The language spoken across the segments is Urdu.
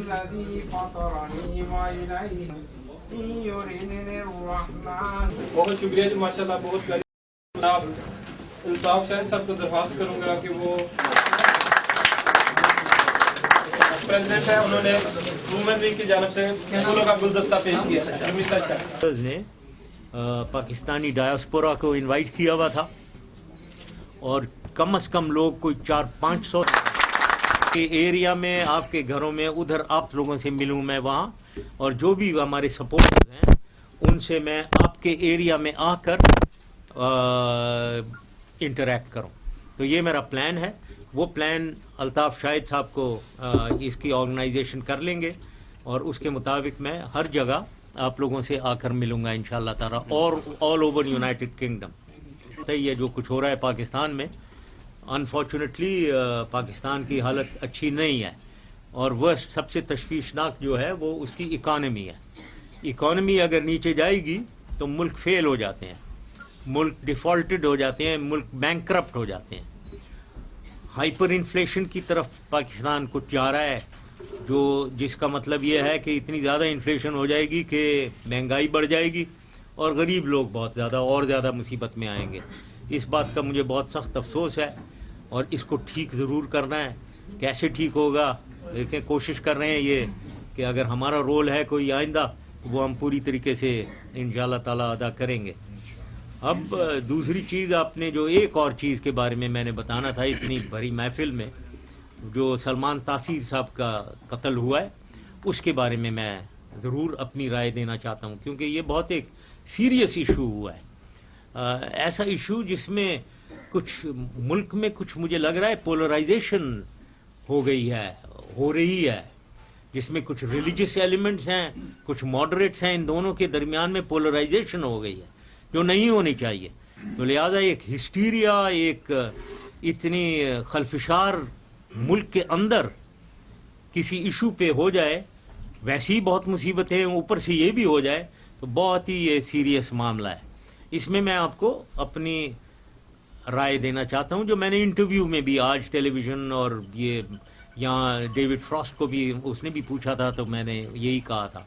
الذي فطرني وإليه يردني الرحمن. بہت شکریہ جی، ماشاء اللہ بہت پیاری. الطاف شاہد صاحب کو درخواست کروں گا کہ وہ پریزیڈنٹ ہے، انہوں نے وومن ویک کی جانب سے پھولوں کا گلدستہ پیش کیا. نے پاکستانی ڈایاسپورا کو انوائٹ کیا ہوا تھا اور کم از کم لوگ کوئی 400-500 کے ایریا میں، آپ کے گھروں میں، ادھر آپ لوگوں سے ملوں میں وہاں، اور جو بھی ہمارے سپورٹرز ہیں ان سے میں آپ کے ایریا میں آ کر انٹریکٹ کروں. تو یہ میرا پلان ہے. وہ پلان الطاف شاہد صاحب کو اس کی آرگنائزیشن کر لیں گے اور اس کے مطابق میں ہر جگہ آپ لوگوں سے آ کر ملوں گا انشاءاللہ تعالی، اور آل اوور یونائٹڈ کنگڈم. یہ جو کچھ ہو رہا ہے پاکستان میں، انفارچونیٹلی پاکستان کی حالت اچھی نہیں ہے، اور وہ سب سے تشویشناک جو ہے وہ اس کی اکانومی ہے. اکانومی اگر نیچے جائے گی تو ملک فیل ہو جاتے ہیں، ملک ڈیفالٹڈ ہو جاتے ہیں، ملک بینکرپٹ ہو جاتے ہیں. ہائپر انفلیشن کی طرف پاکستان کچھ جا رہا ہے، جس کا مطلب یہ ہے کہ اتنی زیادہ انفلیشن ہو جائے گی کہ مہنگائی بڑھ جائے گی اور غریب لوگ بہت زیادہ اور زیادہ مصیبت میں آئیں گے. اس بات کا مجھے بہت سخت افسوس ہے، اور اس کو ٹھیک ضرور کرنا ہے. کیسے ٹھیک ہوگا؟ دیکھیں، کوشش کر رہے ہیں یہ کہ اگر ہمارا رول ہے کوئی آئندہ، وہ ہم پوری طریقے سے انشاءاللہ تعالی ادا کریں گے. اب دوسری چیز، آپ نے جو ایک اور چیز کے بارے میں نے بتانا تھا اتنی بڑی محفل میں، جو سلمان تاثیر صاحب کا قتل ہوا ہے، اس کے بارے میں ضرور اپنی رائے دینا چاہتا ہوں، کیونکہ یہ بہت ایک سیریس ایشو ہوا ہے. ایسا ایشو جس میں کچھ ملک میں کچھ مجھے لگ رہا ہے پولرائزیشن ہو رہی ہے، جس میں کچھ ریلیجس ایلیمنٹس ہیں، کچھ ماڈریٹس ہیں، ان دونوں کے درمیان میں پولرائزیشن ہو گئی ہے جو نہیں ہونی چاہیے. تو لہذا ایک ہسٹیریا، ایک اتنی خلفشار ملک کے اندر کسی ایشو پہ ہو جائے، ویسی ہی بہت مصیبتیں اوپر سے یہ بھی ہو جائے، تو بہت ہی یہ سیریس معاملہ ہے. اس میں آپ کو اپنی رائے دینا چاہتا ہوں، جو میں نے انٹرویو میں بھی آج ٹیلی ویژن اور یہ یہاں ڈیوڈ فراسٹ کو بھی اس نے بھی پوچھا تھا، تو میں نے یہی کہا تھا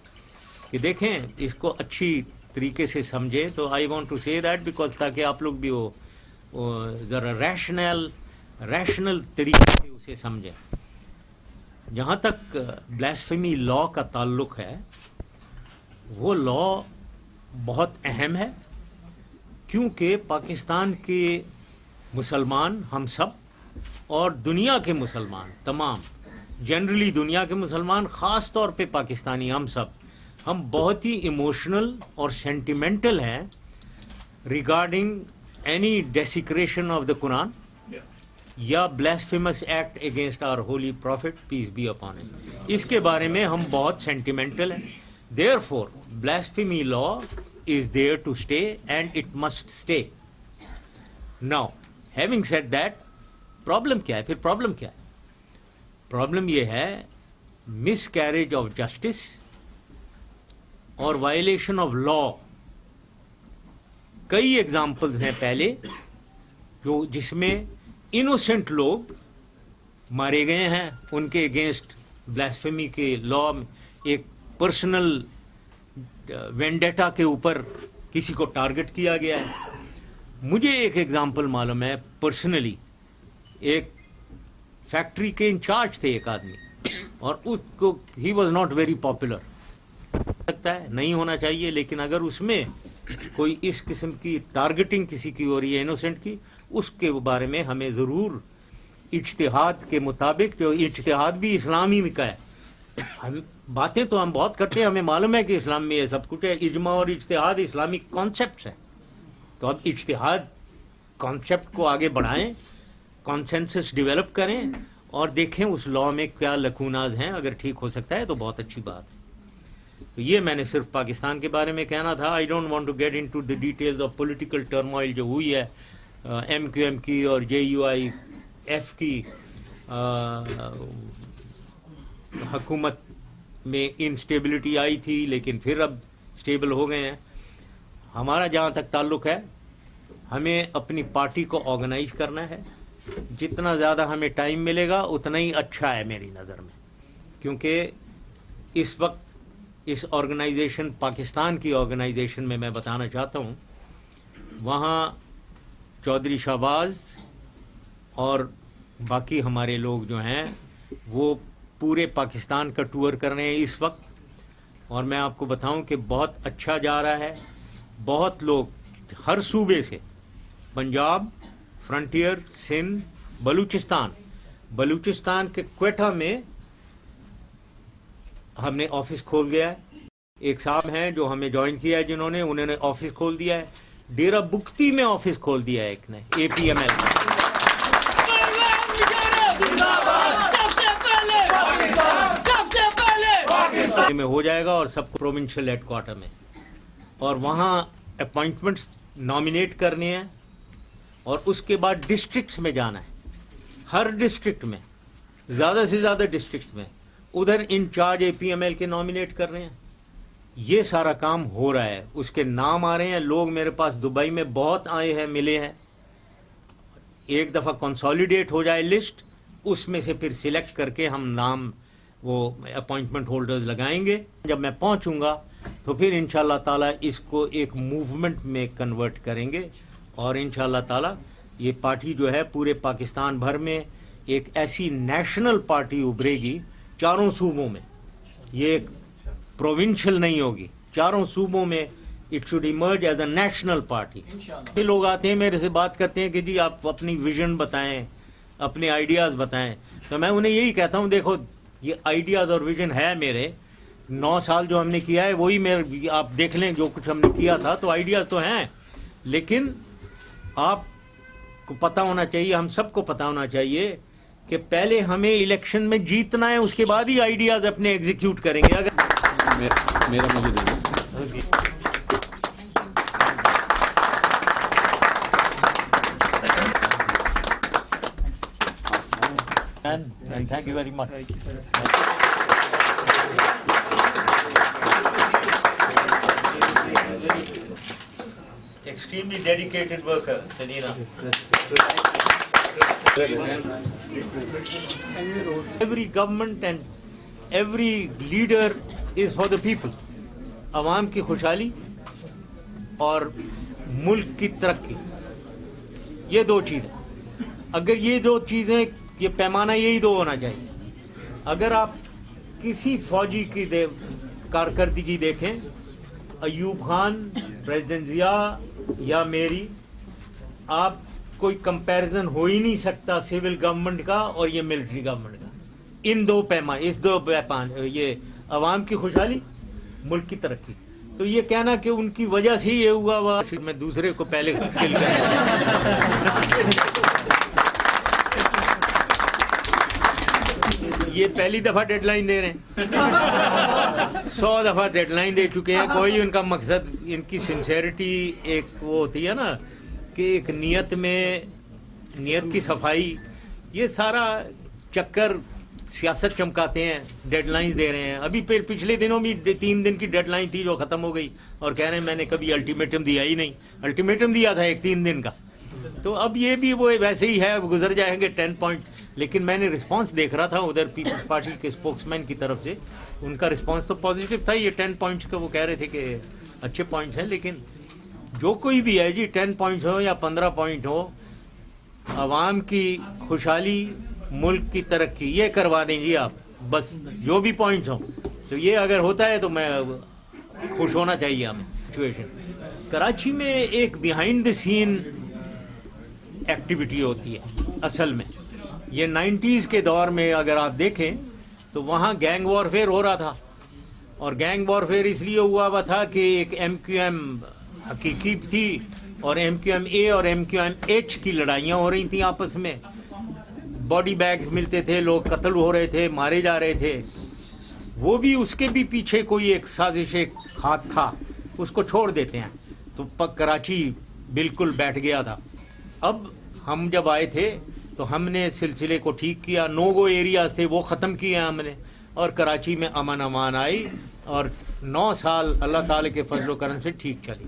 کہ دیکھیں اس کو اچھی طریقے سے سمجھیں. تو آئی وانٹ ٹو سے دیٹ بیکاز تاکہ آپ لوگ بھی ذرا ریشنل طریقے سے اسے سمجھیں. جہاں تک بلاسفیمی لا کا تعلق ہے، وہ لا بہت اہم ہے، کیونکہ پاکستان کے مسلمان، ہم سب، اور دنیا کے مسلمان تمام، جنرلی دنیا کے مسلمان، خاص طور پہ پاکستانی ہم بہت ہی ایموشنل اور سینٹیمنٹل ہیں regarding any desecration of the Quran یا blasphemous act against our holy prophet peace be upon ہم. اس کے بارے میں ہم بہت سینٹیمنٹل ہیں. Therefore blasphemy law is there to stay and it must stay. Now, having said that, problem کیا ہے؟ پھر پرابلم کیا ہے؟ پرابلم یہ ہے مس کیریج آف جسٹس اور وائلیشن آف لا. کئی ایگزامپلز ہیں پہلے جس میں انوسنٹ لوگ مارے گئے ہیں، ان کے اگینسٹ بلاسفیمی کے لا میں ایک پرسنل وینڈیٹا کے اوپر کسی کو ٹارگٹ کیا گیا ہے. مجھے ایک ایگزامپل معلوم ہے پرسنلی. ایک فیکٹری کے انچارج تھے ایک آدمی، اور اس کو he was not very popular. لگتا ہے نہیں ہونا چاہیے، لیکن اگر اس میں کوئی اس قسم کی ٹارگٹنگ کسی کی ہو رہی ہے انوسنٹ کی، اس کے بارے میں ہمیں ضرور اجتہاد کے مطابق، جو اجتہاد بھی اسلامی کا ہے، باتیں تو ہم بہت کرتے ہیں، ہمیں معلوم ہے کہ اسلام میں یہ سب کچھ ہے، اجماع اور اجتہاد اسلامک کانسیپٹس ہیں. تو اب اجتہاد کانسیپٹ کو آگے بڑھائیں، کانسنسس ڈیولپ کریں، اور دیکھیں اس لا میں کیا لکوناز ہیں. اگر ٹھیک ہو سکتا ہے تو بہت اچھی بات ہے. تو یہ میں نے صرف پاکستان کے بارے میں کہنا تھا. I don't want to get into the details of political turmoil جو ہوئی ہے ایم کیو ایم کی اور جے یو آئی ایف کی حکومت میں انسٹیبلٹی آئی تھی، لیکن پھر اب اسٹیبل ہو گئے ہیں. ہمارا جہاں تک تعلق ہے، ہمیں اپنی پارٹی کو آرگنائز کرنا ہے. جتنا زیادہ ہمیں ٹائم ملے گا اتنا ہی اچھا ہے میری نظر میں، کیونکہ اس وقت اس آرگنائزیشن پاکستان کی آرگنائزیشن میں بتانا چاہتا ہوں، وہاں چودھری شہباز اور باقی ہمارے لوگ جو ہیں وہ پورے پاکستان کا ٹور کر رہے ہیں اس وقت، اور میں آپ کو بتاؤں کہ بہت اچھا جا رہا ہے. بہت لوگ ہر صوبے سے، پنجاب، فرنٹیئر، سندھ، بلوچستان کے کوئٹہ میں ہم نے آفس کھول گیا ہے. ایک صاحب ہیں جو ہمیں جوائن کیا ہے، انہوں نے آفس کھول دیا ہے. ڈیرہ بگتی میں آفس کھول دیا ہے ایک نے، APML میں ہو جائے گا، اور سب کو پروونشل ہیڈ کوارٹر میں، اور وہاں اپوائنٹمنٹس نامینیٹ کرنے ہیں، اور اس کے بعد ڈسٹرکٹس میں جانا ہے. ہر ڈسٹرکٹ میں، زیادہ سے زیادہ ڈسٹرکٹ میں ادھر انچارج APML کے نامینیٹ کر رہے ہیں. یہ سارا کام ہو رہا ہے، اس کے نام آ رہے ہیں. لوگ میرے پاس دبئی میں بہت آئے ہیں، ملے ہیں. ایک دفعہ کنسالیڈیٹ ہو جائے لسٹ، اس میں سے پھر سلیکٹ کر کے ہم نام وہ اپوائنٹمنٹ ہولڈرز لگائیں گے. جب میں پہنچوں گا تو پھر انشاءاللہ تعالیٰ اس کو ایک موومنٹ میں کنورٹ کریں گے، اور انشاءاللہ تعالیٰ یہ پارٹی جو ہے پورے پاکستان بھر میں ایک ایسی نیشنل پارٹی ابھرے گی، چاروں صوبوں میں. یہ ایک پروونشل نہیں ہوگی، چاروں صوبوں میں it should emerge as a national party. یہ لوگ آتے ہیں میرے سے بات کرتے ہیں کہ جی آپ اپنی ویژن بتائیں، اپنے آئیڈیاز بتائیں. تو میں انہیں یہی کہتا ہوں، دیکھو یہ آئیڈیاز اور ویژن ہے میرے. 9 سال جو ہم نے کیا ہے وہی میرے، آپ دیکھ لیں جو کچھ ہم نے کیا تھا، تو آئیڈیاز تو ہیں، لیکن آپ کو پتہ ہونا چاہیے، ہم سب کو پتہ ہونا چاہیے کہ پہلے ہمیں الیکشن میں جیتنا ہے، اس کے بعد ہی آئیڈیاز اپنے ایگزیکیوٹ کریں گے. اگر میرا مجھے دیں and thank you very much. Extremely dedicated worker, Selina. Every government and every leader is for the people. عوام کی خوشحالی اور ملک کی ترقی، یہ دو چیزیں. اگر یہ دو چیزیں، یہ پیمانہ یہی دو ہونا چاہیے. اگر آپ کسی فوجی کی کارکردگی دیکھیں، ایوب خان، پریزیڈنٹ ضیاء یا میری، آپ کوئی کمپیریزن ہو ہی نہیں سکتا سول گورنمنٹ کا اور یہ ملٹری گورنمنٹ کا. ان دو پیمان، یہ عوام کی خوشحالی، ملک کی ترقی. تو یہ کہنا کہ ان کی وجہ سے یہ ہوا ہوا، میں دوسرے کو پہلے کل یہ پہلی دفعہ ڈیڈ لائن دے رہے ہیں، 100 دفعہ ڈیڈ لائن دے چکے ہیں. کوئی ان کا مقصد، ان کی سنسیئرٹی ایک وہ ہوتی ہے نا کہ ایک نیت میں، نیت کی صفائی، یہ سارا چکر سیاست چمکاتے ہیں، ڈیڈ لائنز دے رہے ہیں. ابھی پچھلے دنوں بھی 3 دن کی ڈیڈ لائن تھی جو ختم ہو گئی، اور کہہ رہے ہیں میں نے کبھی الٹیمیٹم دیا ہی نہیں. الٹیمیٹم دیا تھا ایک 3 دن کا. تو اب یہ بھی وہ ویسے ہی ہے، گزر جائیں گے 10 پوائنٹ. لیکن میں نے رسپانس دیکھ رہا تھا ادھر پیپلز پارٹی کے اسپوکس مین کی طرف سے، ان کا رسپانس تو پازیٹیو تھا. یہ 10 پوائنٹس کا وہ کہہ رہے تھے کہ اچھے پوائنٹس ہیں، لیکن جو کوئی بھی ہے جی 10 پوائنٹس ہو یا 15 پوائنٹ ہو، عوام کی خوشحالی، ملک کی ترقی، یہ کروا دیں جی آپ. بس جو بھی پوائنٹس ہوں، تو یہ اگر ہوتا ہے تو میں خوش ہونا چاہیے ہمیں. سچویشن کراچی میں ایک بیہائنڈ دی سین ایکٹیویٹی ہوتی ہے اصل میں. یہ 90s کے دور میں اگر آپ دیکھیں تو وہاں گینگ وارفیئر ہو رہا تھا، اور گینگ وارفیئر اس لیے ہوا ہوا تھا کہ ایک MQM حقیقی تھی، اور MQM-A اور MQM-H کی لڑائیاں ہو رہی تھیں آپس میں. باڈی بیگز ملتے تھے، لوگ قتل ہو رہے تھے، مارے جا رہے تھے. وہ بھی اس کے بھی پیچھے کوئی ایک سازش، ایک ہاتھ تھا، اس کو چھوڑ دیتے ہیں. تو کراچی بالکل بیٹھ گیا تھا. اب ہم جب آئے تھے تو ہم نے سلسلے کو ٹھیک کیا، نو گو ایریاز تھے وہ ختم کیے ہم نے، اور کراچی میں امن امان آئی، اور 9 سال اللہ تعالی کے فضل و کرم سے ٹھیک چلی.